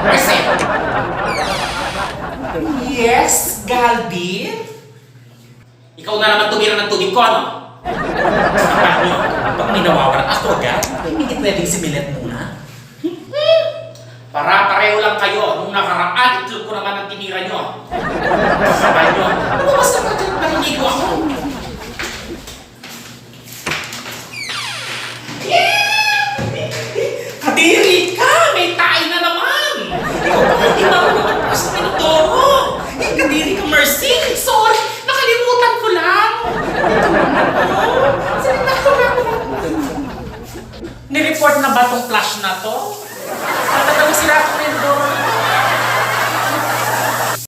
Mercy! Yes, Galbi? Ikaw na naman tumira ng tubig ko, ano? Paano? Pag may nawawalan ako agad, hindi pwedeng similet muna. Para-pareho lang kayo. Nung nakaraan, itlog ko naman ang tinira nyo. Sabay nyo. Lumabas ka pa dyan, paliligo ako. Kadiri ka! May tayo na naman! Ikaw ba hindi marunong magpas na pinuturo? Kadiri ka, Mercy! Sorry! Nakalimutan ko lang! Salita ko lang! Nireport na ba tong flash na to? At talagang sira